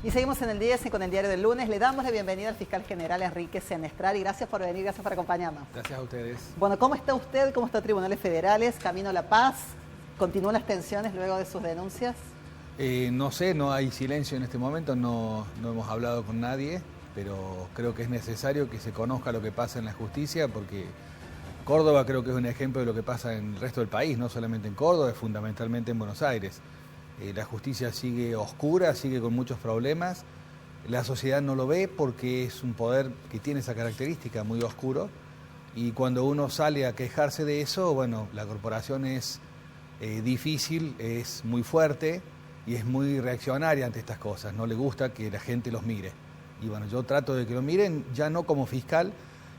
Y seguimos en el 10 y con el diario del lunes. Le damos la bienvenida al fiscal general Enrique Senestrari. Gracias por venir, gracias por acompañarnos. Gracias a ustedes. Bueno, ¿cómo está usted? ¿Cómo está Tribunales Federales? ¿Camino a la paz? ¿Continúan las tensiones luego de sus denuncias? No sé, no hay silencio en este momento, no hemos hablado con nadie, pero creo que es necesario que se conozca lo que pasa en la justicia, porque Córdoba creo que es un ejemplo de lo que pasa en el resto del país, no solamente en Córdoba, fundamentalmente en Buenos Aires. La justicia sigue oscura, sigue con muchos problemas, la sociedad no lo ve porque es un poder que tiene esa característica, muy oscuro, y cuando uno sale a quejarse de eso, bueno, la corporación es difícil, es muy fuerte y es muy reaccionaria ante estas cosas, no le gusta que la gente los mire. Y bueno, yo trato de que lo miren ya no como fiscal,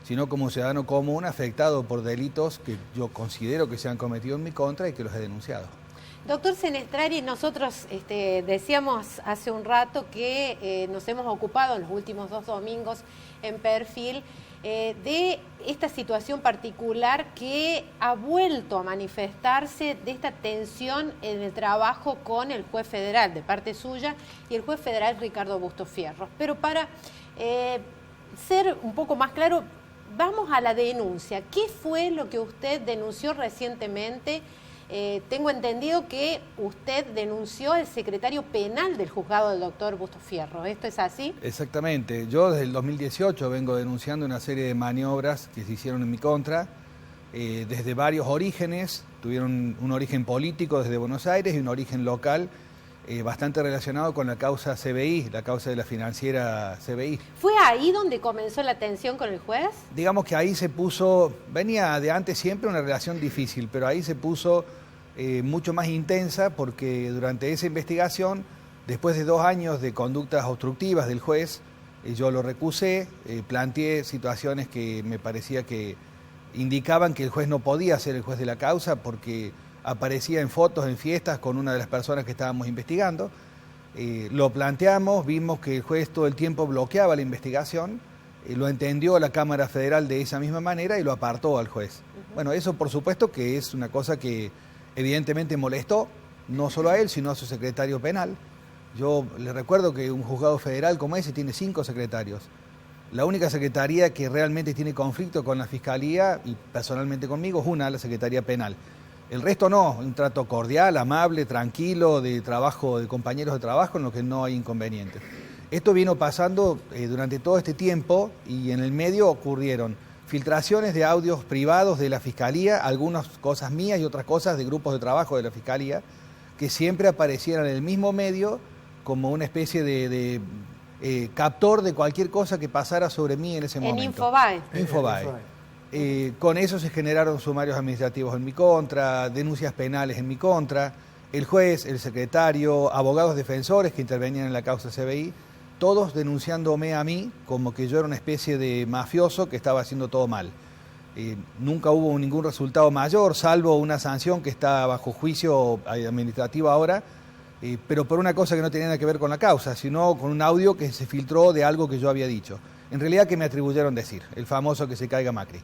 sino como ciudadano común afectado por delitos que yo considero que se han cometido en mi contra y que los he denunciado. Doctor Senestrari, nosotros decíamos hace un rato que nos hemos ocupado en los últimos 2 domingos en Perfil de esta situación particular que ha vuelto a manifestarse de esta tensión en el trabajo con el juez federal de parte suya y el juez federal Ricardo Bustos Fierro. Pero para ser un poco más claro, vamos a la denuncia. ¿Qué fue lo que usted denunció recientemente? Tengo entendido que usted denunció al secretario penal del juzgado del doctor Bustos Fierro. ¿Esto es así? Exactamente. Yo desde el 2018 vengo denunciando una serie de maniobras que se hicieron en mi contra, desde varios orígenes. Tuvieron un origen político desde Buenos Aires y un origen local bastante relacionado con la causa CBI, la causa de la financiera CBI. ¿Fue ahí donde comenzó la tensión con el juez? Digamos que ahí se puso, venía de antes siempre una relación difícil, pero ahí se puso mucho más intensa porque durante esa investigación, después de 2 años de conductas obstructivas del juez, yo lo recusé, planteé situaciones que me parecía que indicaban que el juez no podía ser el juez de la causa porque aparecía en fotos, en fiestas con una de las personas que estábamos investigando. Lo planteamos, vimos que el juez todo el tiempo bloqueaba la investigación, lo entendió la Cámara Federal de esa misma manera y lo apartó al juez. Bueno, eso por supuesto que es una cosa que evidentemente molestó, no solo a él, sino a su secretario penal. Yo le recuerdo que un juzgado federal como ese tiene 5 secretarios. La única secretaría que realmente tiene conflicto con la Fiscalía y personalmente conmigo es la Secretaría Penal. El resto no, un trato cordial, amable, tranquilo, de trabajo, de compañeros de trabajo, en lo que no hay inconvenientes. Esto vino pasando durante todo este tiempo y en el medio ocurrieron filtraciones de audios privados de la Fiscalía, algunas cosas mías y otras cosas de grupos de trabajo de la Fiscalía, que siempre aparecieran en el mismo medio como una especie de captor de cualquier cosa que pasara sobre mí en ese momento. En Infobae. Infobae. Con eso se generaron sumarios administrativos en mi contra, denuncias penales en mi contra, el juez, el secretario, abogados defensores que intervenían en la causa CBI, todos denunciándome a mí como que yo era una especie de mafioso que estaba haciendo todo mal. Nunca hubo ningún resultado mayor, salvo una sanción que está bajo juicio administrativo ahora, pero por una cosa que no tenía nada que ver con la causa, sino con un audio que se filtró de algo que yo había dicho. En realidad que me atribuyeron decir, el famoso que se caiga Macri.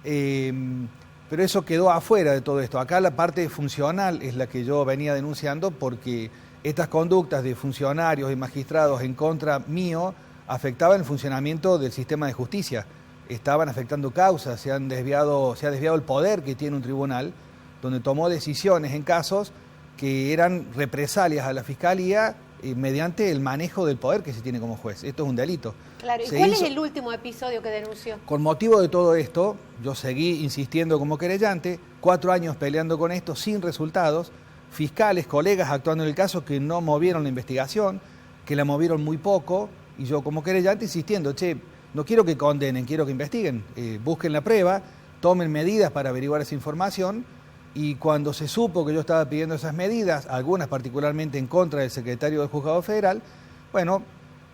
Pero eso quedó afuera de todo esto. Acá la parte funcional es la que yo venía denunciando porque estas conductas de funcionarios y magistrados en contra mío afectaban el funcionamiento del sistema de justicia. Estaban afectando causas, se ha desviado el poder que tiene un tribunal, donde tomó decisiones en casos que eran represalias a la Fiscalía mediante el manejo del poder que se tiene como juez. Esto es un delito. Claro, ¿y cuál es el último episodio que denunció? Con motivo de todo esto, yo seguí insistiendo como querellante, 4 años peleando con esto sin resultados, fiscales, colegas actuando en el caso que no movieron la investigación, que la movieron muy poco, y yo como querellante insistiendo, no quiero que condenen, quiero que investiguen, busquen la prueba, tomen medidas para averiguar esa información. Y cuando se supo que yo estaba pidiendo esas medidas, algunas particularmente en contra del secretario del Juzgado Federal, bueno,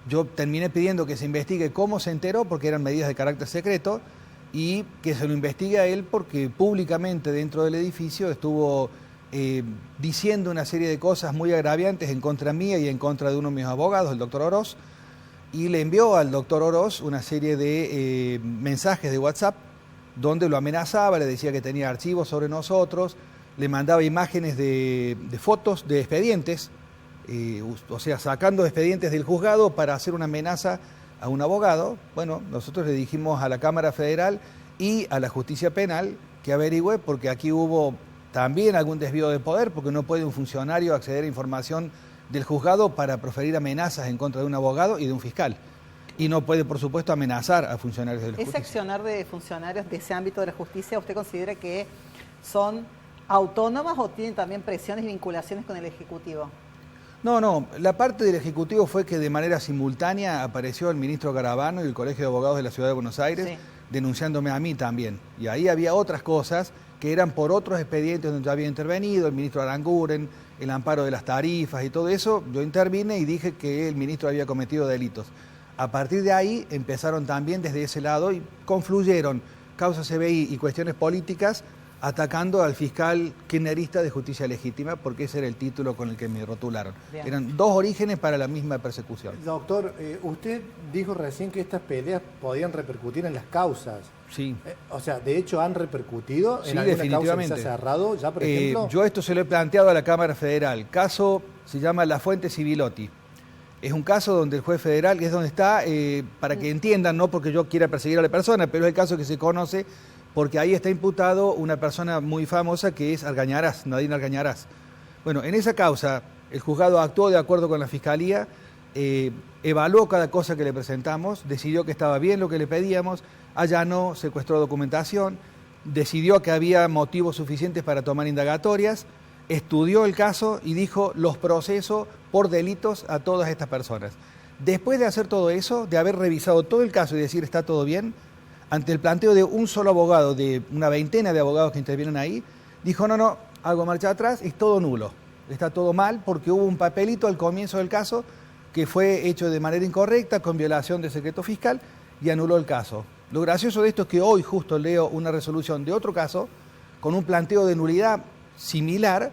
yo terminé pidiendo que se investigue cómo se enteró, porque eran medidas de carácter secreto, y que se lo investigue a él porque públicamente dentro del edificio estuvo diciendo una serie de cosas muy agraviantes en contra mía y en contra de uno de mis abogados, el doctor Oroz, y le envió al doctor Oroz una serie de mensajes de WhatsApp donde lo amenazaba, le decía que tenía archivos sobre nosotros, le mandaba imágenes de fotos de expedientes o sea, sacando expedientes del juzgado para hacer una amenaza a un abogado. Bueno, nosotros le dijimos a la Cámara Federal y a la Justicia Penal que averigüe, porque aquí hubo también algún desvío de poder, porque no puede un funcionario acceder a información del juzgado para proferir amenazas en contra de un abogado y de un fiscal. Y no puede, por supuesto, amenazar a funcionarios de la justicia. ¿Ese accionar de funcionarios de ese ámbito de la justicia, usted considera que son autónomas o tienen también presiones y vinculaciones con el Ejecutivo? No, la parte del Ejecutivo fue que de manera simultánea apareció el ministro Garabano y el Colegio de Abogados de la Ciudad de Buenos Aires, sí, denunciándome a mí también. Y ahí había otras cosas que eran por otros expedientes donde yo había intervenido, el ministro Aranguren, el amparo de las tarifas y todo eso. Yo intervine y dije que el ministro había cometido delitos. A partir de ahí empezaron también desde ese lado y confluyeron causas CBI y cuestiones políticas atacando al fiscal kirchnerista de justicia legítima, porque ese era el título con el que me rotularon. Bien. Eran dos orígenes para la misma persecución. Doctor, usted dijo recién que estas peleas podían repercutir en las causas. Sí. O sea, de hecho, ¿han repercutido en alguna definitivamente. causa que se ha cerrado ya, por ejemplo? Yo esto se lo he planteado a la Cámara Federal. Caso se llama La Fuente Civilotti. Es un caso donde el juez federal, que es donde está, para que entiendan, no porque yo quiera perseguir a la persona, pero es el caso que se conoce porque ahí está imputado una persona muy famosa que es Argañarás, Nadine Argañarás. Bueno, en esa causa el juzgado actuó de acuerdo con la Fiscalía, evaluó cada cosa que le presentamos, decidió que estaba bien lo que le pedíamos, allanó, secuestró documentación, decidió que había motivos suficientes para tomar indagatorias, estudió el caso y dijo los proceso por delitos a todas estas personas. Después de hacer todo eso, de haber revisado todo el caso y decir está todo bien, ante el planteo de un solo abogado, de una veintena de abogados que intervienen ahí, dijo no, hago marcha atrás, es todo nulo, está todo mal porque hubo un papelito al comienzo del caso que fue hecho de manera incorrecta, con violación del secreto fiscal, y anuló el caso. Lo gracioso de esto es que hoy justo leo una resolución de otro caso con un planteo de nulidad similar,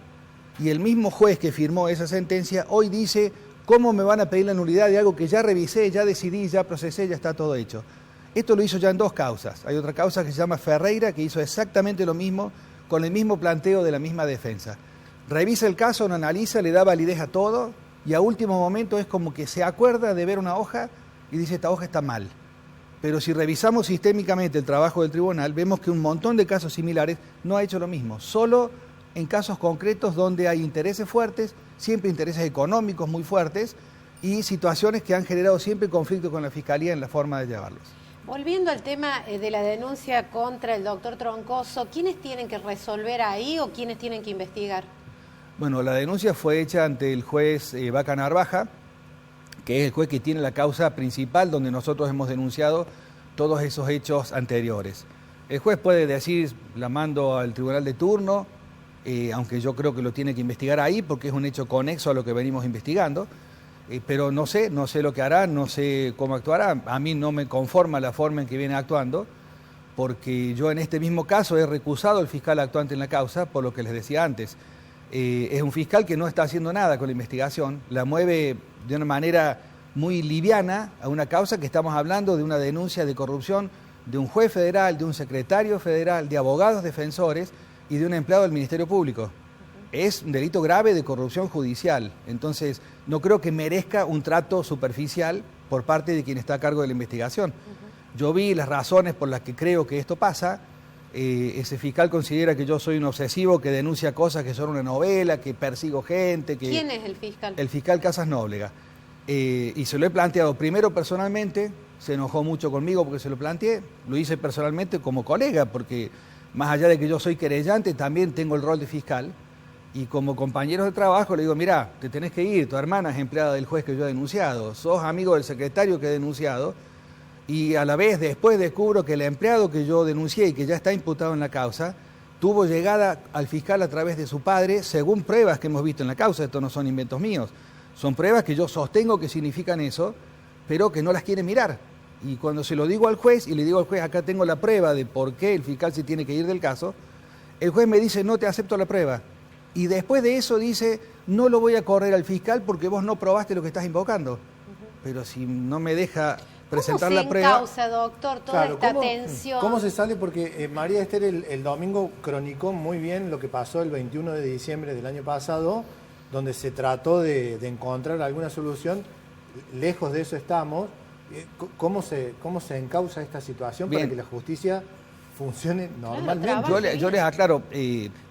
y el mismo juez que firmó esa sentencia hoy dice ¿cómo me van a pedir la nulidad de algo que ya revisé, ya decidí, ya procesé, ya está todo hecho? Esto lo hizo ya en dos causas. Hay otra causa que se llama Ferreira, que hizo exactamente lo mismo, con el mismo planteo de la misma defensa. Revisa el caso, lo analiza, le da validez a todo, y a último momento es como que se acuerda de ver una hoja y dice esta hoja está mal. Pero si revisamos sistémicamente el trabajo del tribunal, vemos que un montón de casos similares no ha hecho lo mismo. Solo en casos concretos donde hay intereses fuertes, siempre intereses económicos muy fuertes, y situaciones que han generado siempre conflicto con la Fiscalía en la forma de llevarlos. Volviendo al tema de la denuncia contra el doctor Troncoso, ¿quiénes tienen que resolver ahí o quiénes tienen que investigar? Bueno, la denuncia fue hecha ante el juez Vaca Narvaja, que es el juez que tiene la causa principal donde nosotros hemos denunciado todos esos hechos anteriores. El juez puede decir, la mando al tribunal de turno, aunque yo creo que lo tiene que investigar ahí porque es un hecho conexo a lo que venimos investigando. Pero no sé lo que hará, no sé cómo actuará. A mí no me conforma la forma en que viene actuando, porque yo en este mismo caso he recusado al fiscal actuante en la causa, por lo que les decía antes. Es un fiscal que no está haciendo nada con la investigación, la mueve de una manera muy liviana a una causa que estamos hablando de una denuncia de corrupción de un juez federal, de un secretario federal, de abogados defensores y de un empleado del Ministerio Público. Es un delito grave de corrupción judicial, entonces no creo que merezca un trato superficial por parte de quien está a cargo de la investigación. Yo vi las razones por las que creo que esto pasa. Ese fiscal considera que yo soy un obsesivo que denuncia cosas que son una novela, que persigo gente. ¿Quién es el fiscal? El fiscal Casas Nóblega. Y se lo he planteado primero personalmente, se enojó mucho conmigo porque se lo planteé, lo hice personalmente como colega, porque más allá de que yo soy querellante, también tengo el rol de fiscal. Y como compañeros de trabajo le digo, mirá, te tenés que ir, tu hermana es empleada del juez que yo he denunciado, sos amigo del secretario que he denunciado, y a la vez después descubro que el empleado que yo denuncié y que ya está imputado en la causa, tuvo llegada al fiscal a través de su padre, según pruebas que hemos visto en la causa. Esto no son inventos míos, son pruebas que yo sostengo que significan eso, pero que no las quiere mirar. Y cuando se lo digo al juez, y le digo al juez, acá tengo la prueba de por qué el fiscal se tiene que ir del caso, el juez me dice, no te acepto la prueba. Y después de eso dice, no lo voy a correr al fiscal porque vos no probaste lo que estás invocando. Pero si no me deja presentar la prueba... ¿Cómo se encausa, doctor, toda esta tensión? ¿Cómo se sale? Porque María Esther el domingo cronicó muy bien lo que pasó el 21 de diciembre del año pasado, donde se trató de encontrar alguna solución. Lejos de eso estamos. ¿Cómo se encausa esta situación Bien. para que la justicia funcione normalmente? Yo les aclaro,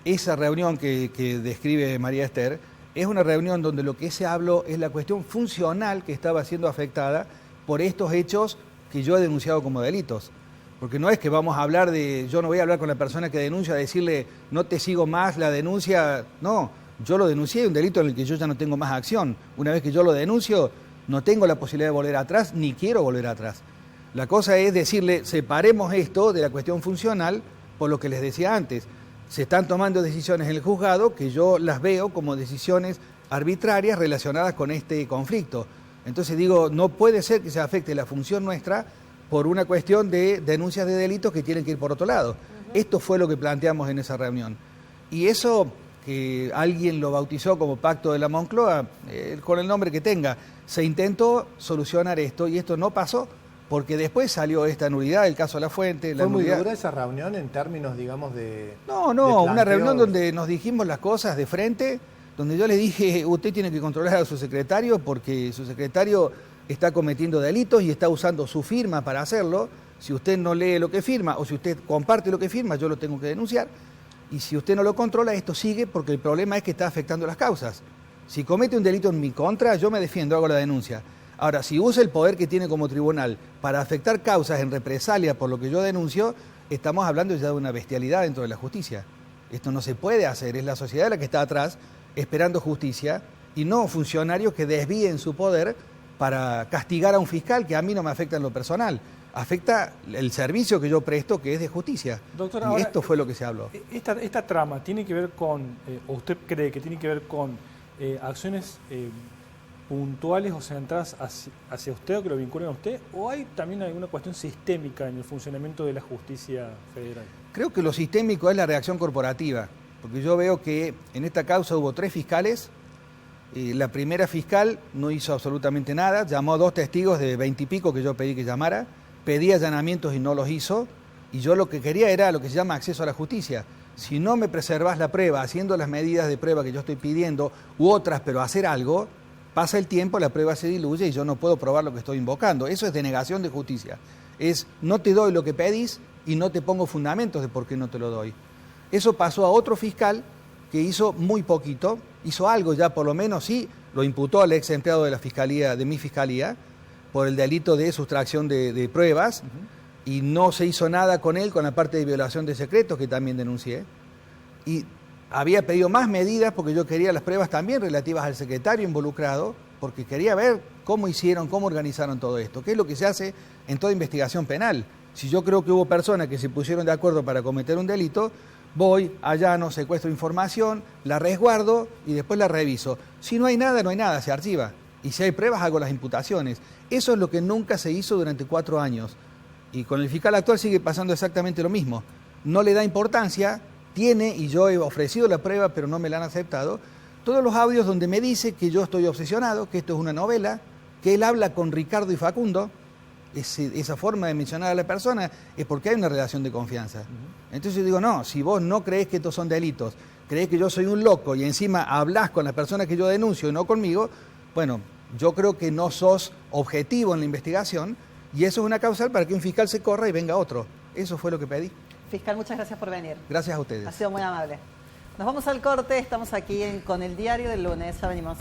esa reunión que describe María Esther es una reunión donde lo que se habló es la cuestión funcional que estaba siendo afectada por estos hechos que yo he denunciado como delitos. Porque no es que vamos a hablar yo no voy a hablar con la persona que denuncia, decirle no te sigo más la denuncia, no, yo lo denuncié, un delito en el que yo ya no tengo más acción. Una vez que yo lo denuncio, no tengo la posibilidad de volver atrás, ni quiero volver atrás. La cosa es decirle, separemos esto de la cuestión funcional, por lo que les decía antes. Se están tomando decisiones en el juzgado que yo las veo como decisiones arbitrarias relacionadas con este conflicto. Entonces digo, no puede ser que se afecte la función nuestra por una cuestión de denuncias de delitos que tienen que ir por otro lado. Esto fue lo que planteamos en esa reunión. Y eso, que alguien lo bautizó como Pacto de la Moncloa, con el nombre que tenga, se intentó solucionar esto y esto no pasó porque después salió esta nulidad, el caso de La Fuente. ¿Fue muy dura esa reunión en términos, digamos, de una reunión donde nos dijimos las cosas de frente, donde yo le dije, usted tiene que controlar a su secretario porque su secretario está cometiendo delitos y está usando su firma para hacerlo. Si usted no lee lo que firma o si usted comparte lo que firma, yo lo tengo que denunciar. Y si usted no lo controla, esto sigue porque el problema es que está afectando las causas. Si comete un delito en mi contra, yo me defiendo, hago la denuncia. Ahora, si usa el poder que tiene como tribunal para afectar causas en represalia por lo que yo denuncio, estamos hablando ya de una bestialidad dentro de la justicia. Esto no se puede hacer, es la sociedad la que está atrás esperando justicia y no funcionarios que desvíen su poder para castigar a un fiscal que a mí no me afecta en lo personal. Afecta el servicio que yo presto, que es de justicia. Doctor, y ahora, esto fue lo que se habló. Esta trama tiene que ver con, o usted cree que tiene que ver con acciones puntuales o centradas hacia usted o que lo vinculen a usted, o hay también alguna cuestión sistémica en el funcionamiento de la justicia federal? Creo que lo sistémico es la reacción corporativa, porque yo veo que en esta causa hubo 3 fiscales. La primera fiscal no hizo absolutamente nada, llamó a 2 testigos de 20 y pico que yo pedí que llamara, pedí allanamientos y no los hizo, y yo lo que quería era lo que se llama acceso a la justicia. Si no me preservas la prueba haciendo las medidas de prueba que yo estoy pidiendo, u otras, pero hacer algo, pasa el tiempo, la prueba se diluye y yo no puedo probar lo que estoy invocando. Eso es denegación de justicia. Es no te doy lo que pedís y no te pongo fundamentos de por qué no te lo doy. Eso pasó a otro fiscal que hizo muy poquito, hizo algo ya por lo menos, sí, lo imputó al ex empleado de la fiscalía, de mi fiscalía, por el delito de sustracción de pruebas, y no se hizo nada con él con la parte de violación de secretos que también denuncié. Y había pedido más medidas porque yo quería las pruebas también relativas al secretario involucrado, porque quería ver cómo hicieron, cómo organizaron todo esto, qué es lo que se hace en toda investigación penal. Si yo creo que hubo personas que se pusieron de acuerdo para cometer un delito, voy, allano, secuestro información, la resguardo y después la reviso. Si no hay nada, se archiva. Y si hay pruebas, hago las imputaciones. Eso es lo que nunca se hizo durante 4 años. Y con el fiscal actual sigue pasando exactamente lo mismo. No le da importancia, tiene, y yo he ofrecido la prueba, pero no me la han aceptado, todos los audios donde me dice que yo estoy obsesionado, que esto es una novela, que él habla con Ricardo y Facundo. Esa forma de mencionar a la persona es porque hay una relación de confianza. Entonces yo digo, no, si vos no creés que estos son delitos, creés que yo soy un loco y encima hablás con las personas que yo denuncio y no conmigo, bueno, yo creo que no sos objetivo en la investigación y eso es una causal para que un fiscal se corra y venga otro. Eso fue lo que pedí. Fiscal, muchas gracias por venir. Gracias a ustedes. Ha sido muy amable. Nos vamos al corte, estamos aquí con el diario del lunes, ya venimos.